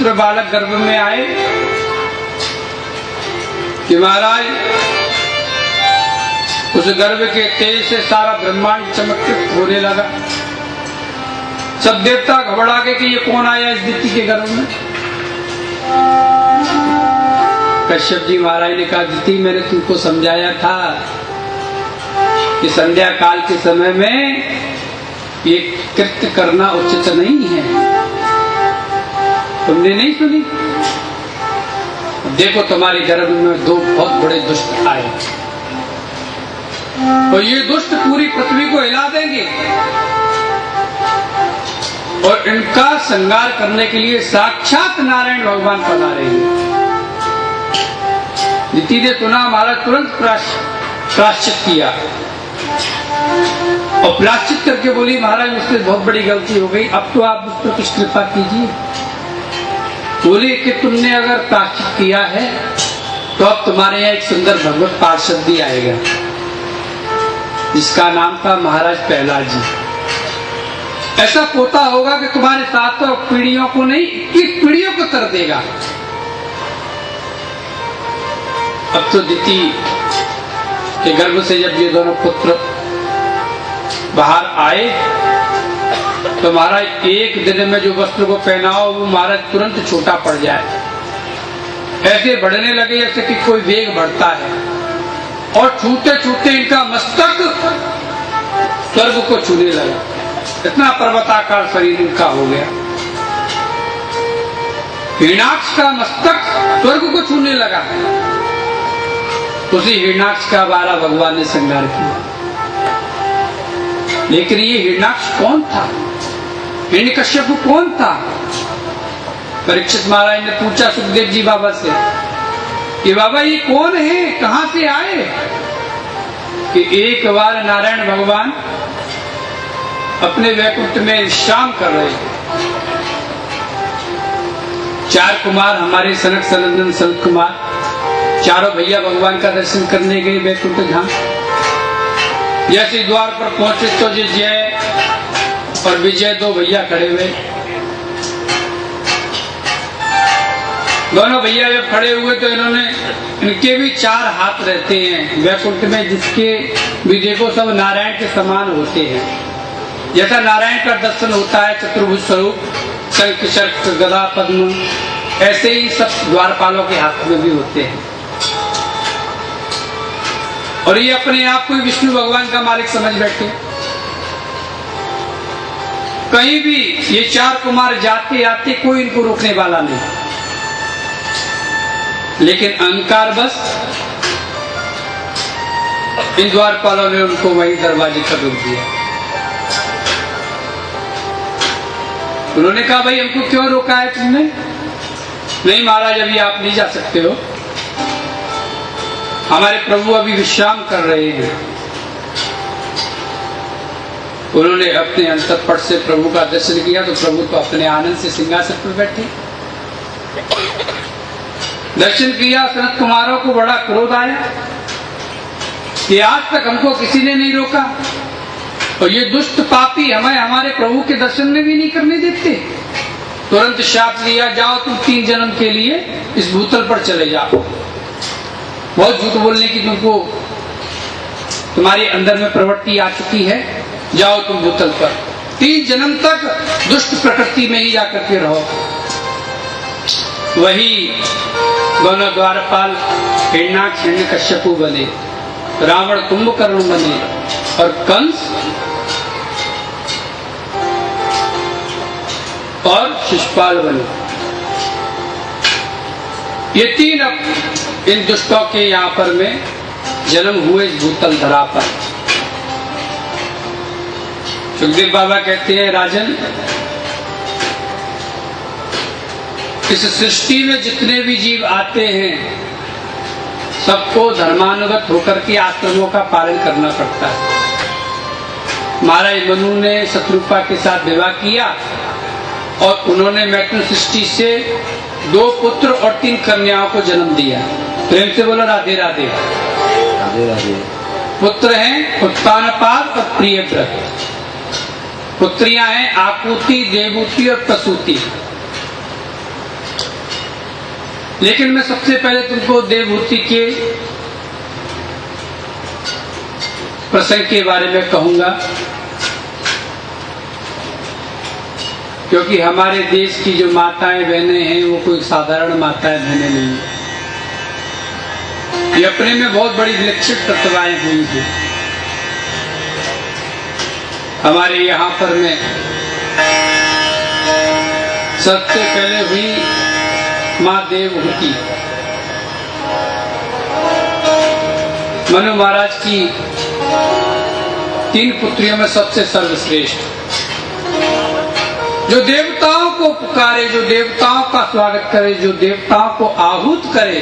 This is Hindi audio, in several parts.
पुत्र बालक गर्भ में आए कि महाराज उस गर्भ के तेज से सारा ब्रह्मांड चमत्कृत होने लगा। सब देवता घबरा गए कि ये कौन आया इस दिति के गर्भ में। कश्यप जी महाराज ने कहा, दिति मैंने तुमको समझाया था कि संध्या काल के समय में ये कृत्य करना उचित नहीं है, तुमने नहीं सुनी? देखो तुम्हारे गर्भ में दो बहुत बड़े दुष्ट आए और ये दुष्ट पूरी पृथ्वी को हिला देंगे और इनका संहार करने के लिए साक्षात नारायण भगवान पधारेंगे। दिति ने सुना, महाराज तुरंत प्रायश्चित किया और प्रायश्चित करके बोली, महाराज मुझसे बहुत बड़ी गलती हो गई, अब तो आप मुझ पर कुछ कृपा कीजिए। बोले कि तुमने अगर प्रायश्चित किया है तो अब तुम्हारे यहाँ एक सुंदर भगवत पार्षद भी आएगा जिसका नाम था महाराज प्रहलाद जी। ऐसा पोता होगा कि तुम्हारे 7 पीढ़ियों को नहीं 21 पीढ़ियों को तर देगा। अब तो दिति के गर्भ से जब ये दोनों पुत्र बाहर आए तो महाराज एक दिन में जो वस्त्र को पहनाओ वो महाराज तुरंत छोटा पड़ जाए, ऐसे बढ़ने लगे जैसे कि कोई वेग बढ़ता है और छूते छूते इनका मस्तक स्वर्ग को छूने लगा। इतना पर्वताकार शरीर इनका हो गया। हिरण्याक्ष का मस्तक स्वर्ग को छूने लगा। उसी हिरण्याक्ष का 12 भगवान ने संहार किया। लेकिन ये हिरण्याक्ष कौन था? हिरण्यकश्यप कौन था? परीक्षित महाराज ने पूछा सुखदेव जी बाबा से कि बाबा ये कौन है, कहां से आए? कि एक बार नारायण भगवान अपने वैकुंठ में विश्राम कर रहे थे। 4 कुमार हमारे सनक सनंदन सनत कुमार चारों भैया भगवान का दर्शन करने गए वैकुंठ धाम। जैसे द्वार पर पहुंचे तो जय और विजय 2 भैया खड़े हुए। दोनों भैया जब खड़े हुए तो इनके भी 4 हाथ रहते हैं वैकुंठ में, जिसके भी देखो सब नारायण के समान होते हैं। जैसा नारायण का दर्शन होता है चतुर्भुज स्वरूप, शंख चक्र गदा पद्म, ऐसे ही सब द्वारपालों के हाथ में भी होते हैं। और ये अपने आप को विष्णु भगवान का मालिक समझ बैठे। कहीं भी ये 4 कुमार जाते आते कोई इनको रोकने वाला नहीं, लेकिन अहंकार बस इन द्वारपालों ने उनको वही दरवाजे पर रोक दिया। उन्होंने कहा, भाई हमको क्यों रोका है तुमने? नहीं महाराज, अभी आप नहीं जा सकते हो, हमारे प्रभु अभी विश्राम कर रहे हैं। उन्होंने अपने अंतःपट से प्रभु का दर्शन किया तो प्रभु तो अपने आनंद से सिंहासन पर बैठे। दर्शन किया, सनत कुमारों को बड़ा क्रोध आया कि आज तक हमको किसी ने नहीं रोका और ये दुष्ट पापी हमें हमारे प्रभु के दर्शन में भी नहीं करने देते। तुरंत शाप लिया, जाओ तुम 3 जन्म के लिए इस भूतल पर चले जाओ। बहुत झूठ बोलने की तुमको तुम्हारे अंदर में प्रवृत्ति आ चुकी है, जाओ तुम भूतल पर 3 जन्म तक दुष्ट प्रकृति में ही जाकर के रहो। वही दोनों द्वारपाल हिरण्याक्ष हिरण्यकश्यप बने, रावण कुंभकर्ण बने और कंस और शिशुपाल बने। ये 3 इन दुष्टों के यहाँ पर में जन्म हुए इस भूतल धरा पर। सुखदेव बाबा कहते हैं, राजन इस सृष्टि में जितने भी जीव आते हैं सबको धर्मानुगत होकर के आश्रमों का पालन करना पड़ता है। महाराज मनु ने शत्रुपा के साथ विवाह किया और उन्होंने मैथुन सृष्टि से 2 पुत्र और 3 कन्याओं को जन्म दिया। प्रेम से बोलो राधे राधे। राधे राधे। पुत्र हैं उत्तानपाद और प्रियव्रत, पुत्रियां हैं आकुति, देवूति और प्रसूति। लेकिन मैं सबसे पहले तुमको देवहूति के प्रसंग के बारे में कहूंगा, क्योंकि हमारे देश की जो माताएं बहनें हैं वो कोई साधारण माताएं बहनें नहीं, ये अपने में बहुत बड़ी विलक्षण प्रतिभाएं हुई हैं। हमारे यहाँ पर में सबसे पहले हुई माँ देवहूति, मनु महाराज की 3 पुत्रियों में सबसे सर्वश्रेष्ठ, जो देवताओं को पुकारे, जो देवताओं का स्वागत करे, जो देवताओं को आहूत करे।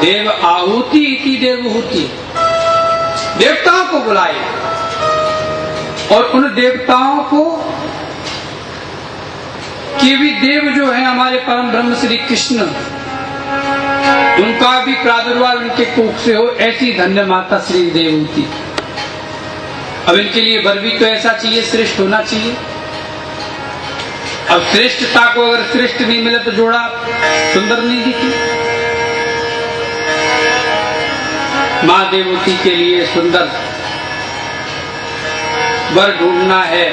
देव आहुति इति देवहूति, देवताओं को बुलाए और उन देवताओं को कि भी देव जो है हमारे परम ब्रह्म श्री कृष्ण, उनका भी प्रादुर्भाव उनके कोख से हो, ऐसी धन्य माता श्री देवहूति। अब इनके लिए वर भी तो ऐसा चाहिए, श्रेष्ठ होना चाहिए। अब श्रेष्ठता को अगर श्रेष्ठ नहीं मिले तो जोड़ा सुंदर नहीं दिखे। माँ देवहूति के लिए सुंदर वर ढूंढना है।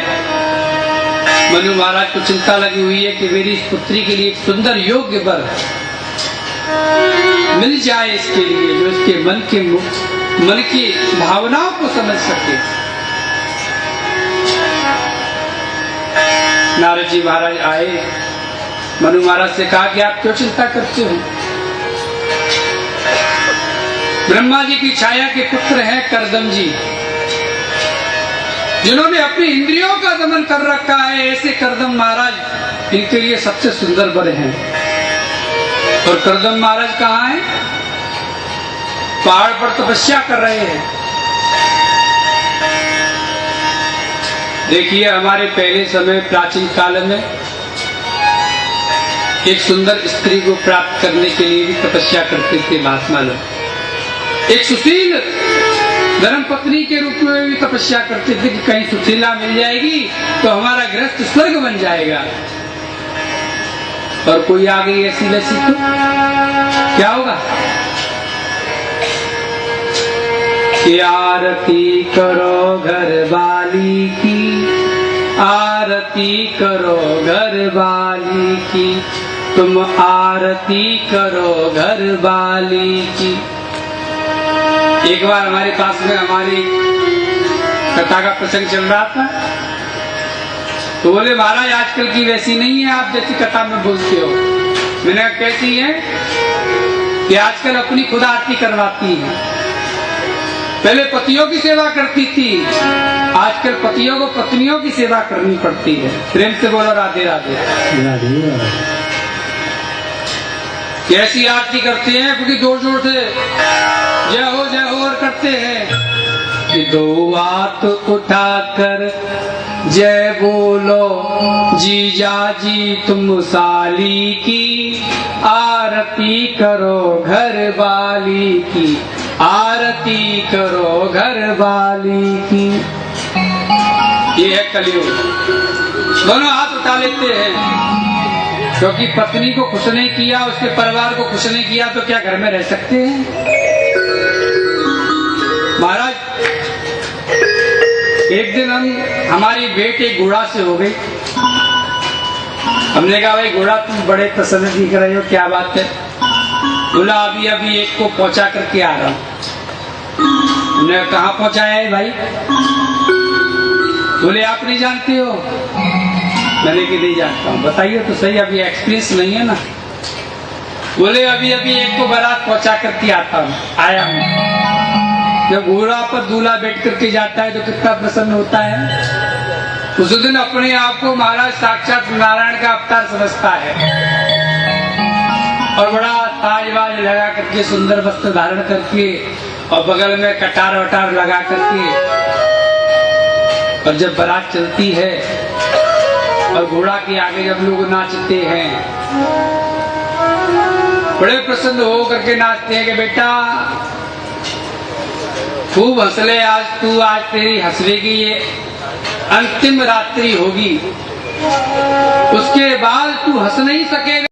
मनु महाराज को चिंता लगी हुई है कि मेरी इस पुत्री के लिए एक सुंदर योग्य वर मिल जाए इसके लिए, जो इसके मन की भावनाओं को समझ सके। नारद जी महाराज आए, मनु महाराज से कहा कि आप क्यों चिंता करते हो? ब्रह्मा जी की छाया के पुत्र हैं करदम जी, जिन्होंने अपनी इंद्रियों का दमन कर रखा है। ऐसे करदम महाराज इनके लिए सबसे सुंदर वर हैं। और करदम महाराज कहाँ हैं? पहाड़ पर तपस्या कर रहे हैं। देखिए, हमारे पहले समय प्राचीन काल में एक सुंदर स्त्री को प्राप्त करने के लिए भी तपस्या करते थे महात्मा लोग। एक सुशील धर्म पत्नी के रूप में भी तपस्या करते थे कि कहीं सुशीला मिल जाएगी तो हमारा गृहस्थ स्वर्ग बन जाएगा। और कोई आ गई ऐसी वैसी तो क्या होगा? कि आरती करो घर वाली की, आरती करो घर वाली की, तुम आरती करो घर वाली की। एक बार हमारे पास में हमारी कथा का प्रसंग चल रहा था, तो बोले महाराज आजकल की वैसी नहीं है आप जैसी कथा में बोलते हो। मैंने कहा कैसी है? कि आजकल अपनी खुद आरती करवाती है। पहले पतियों की सेवा करती थी, आजकल पतियों को पत्नियों की सेवा करनी पड़ती है। प्रेम से बोलो राधे राधे। कैसी आरती करते हैं? क्योंकि जोर जोर से जय हो और करते हैं कि 2 हाथ उठाकर जय बोलो जीजा जी तुम साली की, आरती करो घर वाली की, आरती करो घर वाली की। ये है कलयुग। दोनों हाथ उठा लेते हैं, क्योंकि पत्नी को खुश नहीं किया, उसके परिवार को खुश नहीं किया तो क्या घर में रह सकते हैं? महाराज एक दिन हमारी बेटी घोड़ा से हो गई। हमने कहा भाई घोड़ा तुम बड़े प्रसन्न दिख रहे हो, क्या बात है? बोला अभी अभी एक को पहुंचा करके आ रहा हूं। हमने कहाँ पहुंचाया है भाई? बोले आप नहीं जानते हो। मैंने कि नहीं जानता हूँ। बताइए तो सही, अभी एक्सपीरियंस नहीं है ना। बोले अभी अभी एक को बारात पहुंचा करके आया हूँ। जब घोड़ा पर दूल्हा बैठ करके जाता है तो कितना प्रसन्न होता है। उस दिन अपने आप को महाराज साक्षात नारायण का अवतार समझता है और बड़ा ताज वाज लगा करके, सुंदर वस्त्र धारण करके और बगल में कटार वटार लगा करके, और जब बारात चलती है और घोड़ा के आगे जब लोग नाचते हैं, बड़े प्रसन्न हो करके नाचते हैं कि बेटा खूब हंस ले आज तू, आज तेरी हंसने की ये अंतिम रात्रि होगी, उसके बाद तू हंस नहीं सकेगा।